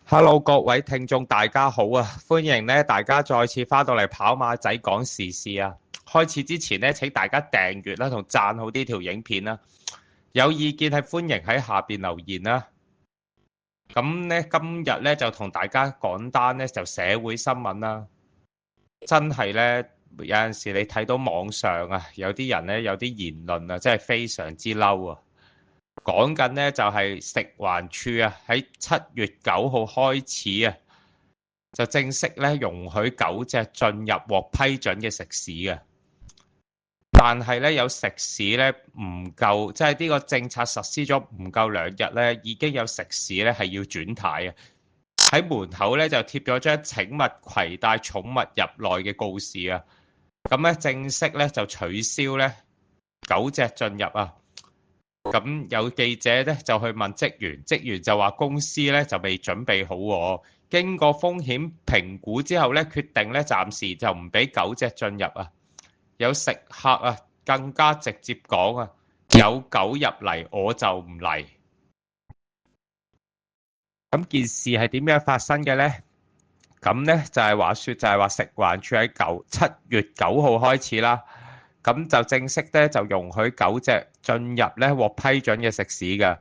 Hello，各位聽眾，大家好啊！歡迎咧，大家再次翻到嚟跑馬仔講時事啊！開始之前咧，請大家訂閱啦，同讚好呢條影片啦。有意見係歡迎喺下邊留言啦。咁咧，今日咧就同大家講單咧就社會新聞啦。真係咧，有陣時你睇到網上啊，有啲人咧有啲言論啊，真係非常之嬲啊！講緊呢就係食環署啊，喺7月9號開始啊，就正式咧容許狗隻進入獲批准嘅食肆嘅。但係咧有食肆咧唔夠，即係呢個政策實施咗唔夠2日咧，已經有食肆咧係要轉軚啊。喺門口咧就貼咗張請勿攜帶寵物入內嘅告示啊。咁咧正式咧就取消咧狗隻進入啊。咁有記者咧就去問職員，職員就話公司咧就未準備好喎，經過風險評估之後咧，決定咧暫時就唔俾狗隻進入啊。有食客啊更加直接講啊，有狗入嚟我就唔嚟。咁件事係點樣發生嘅呢？咁咧就係話説，就係話食環署喺7月9號開始啦。咁就正式咧就容許狗隻進入咧獲批准嘅食肆嘅。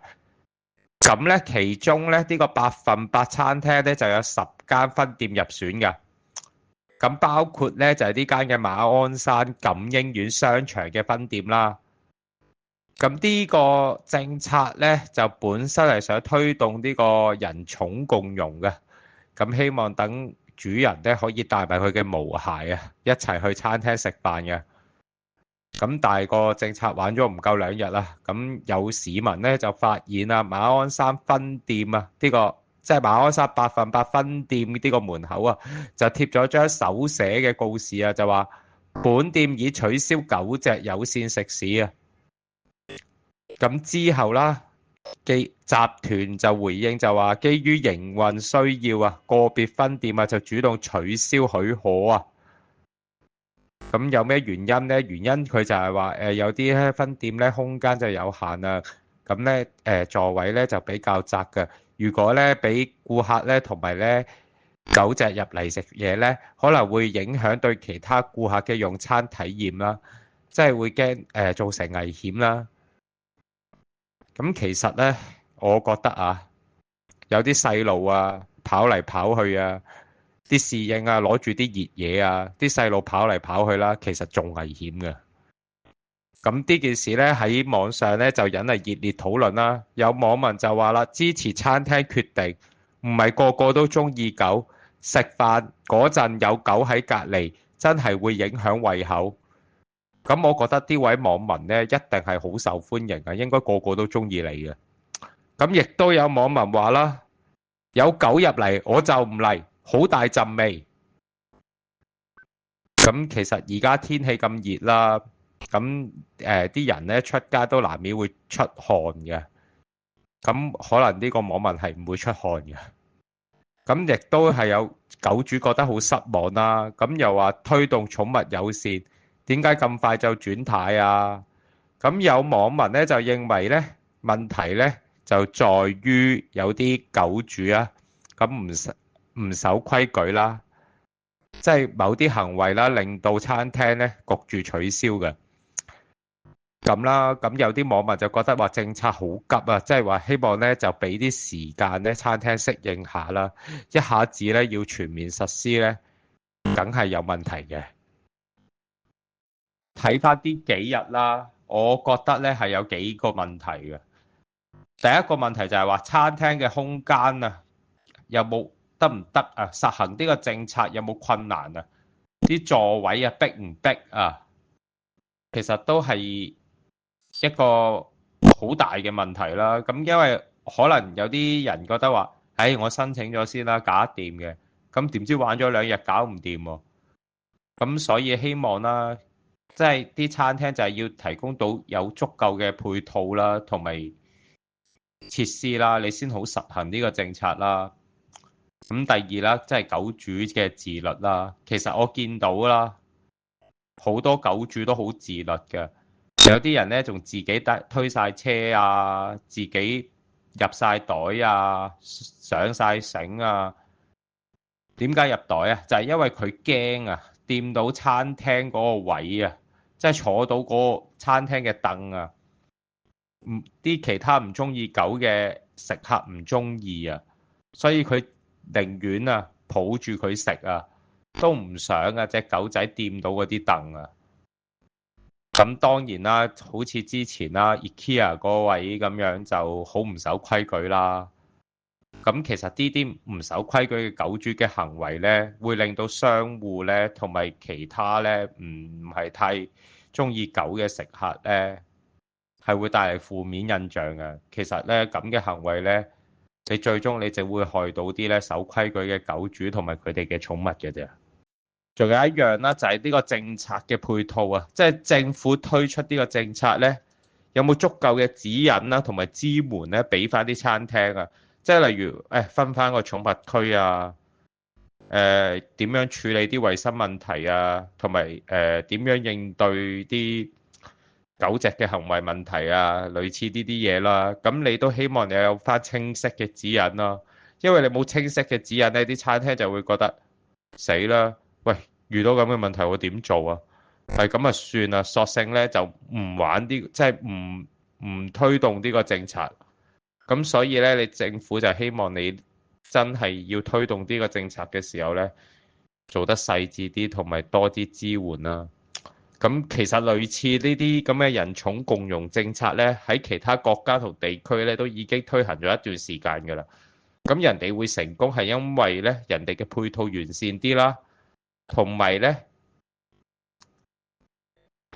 咁咧其中咧呢個100%餐廳咧就有10間分店入選嘅。咁包括咧就係呢間嘅馬鞍山錦英苑商場嘅分店啦。咁呢個政策咧就本身係想推動呢個人寵共融嘅。咁希望等主人咧可以帶埋佢嘅毛孩啊一齊去餐廳食飯嘅。咁但係個政策玩咗唔夠2日啦，咁有市民咧就發現啊馬鞍山分店啊呢個即係馬鞍山100%分店呢個門口啊就貼咗張手寫嘅告示啊，就話本店已取消狗隻有線食肆啊。咁之後啦，集團就回應就話基於營運需要啊，個別分店啊就主動取消許可啊。咁有咩原因呢？原因佢就係話有啲分店咧空間就有限啊，咁咧座位咧就比較窄嘅。如果咧俾顧客咧同埋咧狗隻入嚟食嘢咧，可能會影響對其他顧客嘅用餐體驗啦，即係會驚造成危險啦。咁其實咧，我覺得啊，有啲細路啊跑嚟跑去啊。啲侍應啊，攞住啲熱嘢啊，啲細路跑嚟跑去啦，其實仲危險嘅。咁呢件事咧喺網上咧就引嚟熱烈討論啦。有網民就話啦，支持餐廳決定，唔係個個都中意狗，食飯嗰陣有狗喺隔離，真係會影響胃口。咁我覺得呢位網民咧一定係好受歡迎啊，應該個個都中意你嘅。咁亦都有網民話啦，有狗入嚟我就唔嚟。好大陣味，咁其實而家天氣咁熱啦，咁啲人咧出街都難免會出汗嘅，咁可能呢個網民係唔會出汗嘅，咁亦都係有狗主覺得好失望啦，咁又話推動寵物友善，點解咁快就轉軚啊？咁有網民咧就認為咧問題咧就在於有啲狗主啊，咁唔守規矩啦，即係某啲行為啦，令到餐廳咧焗住取消嘅咁啦。咁有啲網民就覺得話政策好急啊，即係話希望咧就俾啲時間咧餐廳適應下啦，一下子咧要全面實施咧，梗係有問題嘅。睇翻呢幾日啦，我覺得咧係有幾個問題嘅。第一個問題就係話餐廳嘅空間啊，有冇得唔得啊？實行呢個政策有冇困難啊？啲座位啊，逼唔逼啊？其實都係一個好大嘅問題啦。咁因為可能有啲人覺得話，我申請咗先啦，搞得掂嘅。咁點知玩咗2日搞唔掂喎？咁所以希望啦，即係啲餐廳就係要提供到有足夠嘅配套啦，同埋設施啦，你先好實行呢個政策啦。咁第二啦，即係狗主嘅自律啦。其實我見到啦，好多狗主都好自律嘅。有啲人咧仲自己推晒車啊，自己入晒袋啊，上晒繩啊。點解入袋啊？就係因為佢驚啊，掂到餐廳嗰個位啊，即係坐到嗰個餐廳嘅凳啊。啲其他唔中意狗嘅食客唔中意啊，所以佢寧願啊抱住佢食啊，都唔想啊隻狗仔掂到嗰啲凳啊。咁當然啦，好似之前啦，IKEA 嗰位咁樣就好唔守規矩啦。咁其實呢啲唔守規矩嘅狗主嘅行為呢，會令到商戶呢同埋其他呢唔係太中意狗嘅食客呢，係會帶嚟負面印象嘅。其實呢，咁嘅行為呢，你最終你就會害到啲呢守規矩嘅狗主同埋佢哋嘅寵物嘅啫。仲有一樣啦，就係呢個政策嘅配套啊，即係政府推出呢個政策呢，有冇足夠嘅指引啦，同埋支援咧，俾翻啲餐廳啊，即係例如分翻個寵物區啊，點樣處理啲衞生問題啊，同埋點樣應對啲狗隻嘅行為問題啊，類似呢啲嘢啦。咁你都希望你有翻清晰嘅指引啦，因為你冇清晰嘅指引呢，啲餐廳就會覺得死啦。喂，遇到咁嘅問題我點做啊？係咁啊算啦，索性咧就唔玩啲，即係唔推動呢個政策。咁所以咧，你政府就希望你真係要推動呢個政策嘅時候咧，做得細緻啲，同埋多啲支援啦。咁其實類似呢啲咁嘅人寵共融政策咧，喺其他國家同地區咧都已經推行咗一段時間㗎啦。咁人哋會成功係因為咧，人哋嘅配套完善啲啦。同埋咧，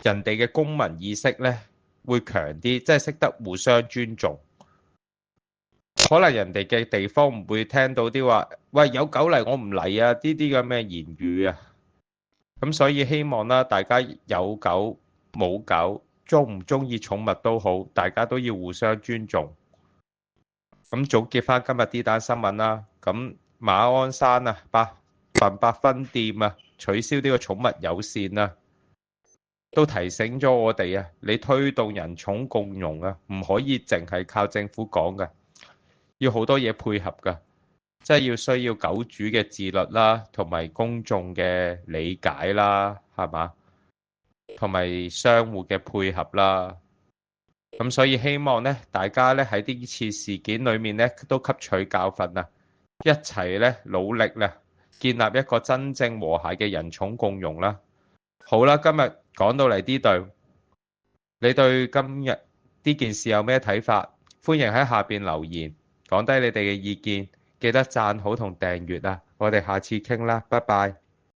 人哋嘅公民意識咧會強啲，即係識得互相尊重。可能人哋嘅地方唔會聽到啲話，喂，有狗嚟我唔嚟啊！呢啲咁嘅言語啊，咁所以希望啦，大家有狗冇狗，中唔中意寵物都好，大家都要互相尊重。咁總結翻今日呢單新聞啦，咁馬鞍山啊，凡百分店啊，取消呢個寵物友善啊，都提醒咗我哋啊，你推動人寵共融啊，唔可以淨係靠政府講嘅，要好多嘢配合噶，即係要需要狗主嘅自律啦，同埋公眾嘅理解啦，係嘛，同埋商戶嘅配合啦。咁所以希望咧，大家咧喺呢次事件裏面咧，都吸取教訓啊，一齊咧努力啦，建立一個真正和諧嘅人寵共融啦。好啦，今日講到嚟呢度，你對今日呢件事有咩睇法？歡迎喺下邊留言，講低你哋嘅意見，記得讚好同訂閱啊！我哋下次傾啦，拜拜。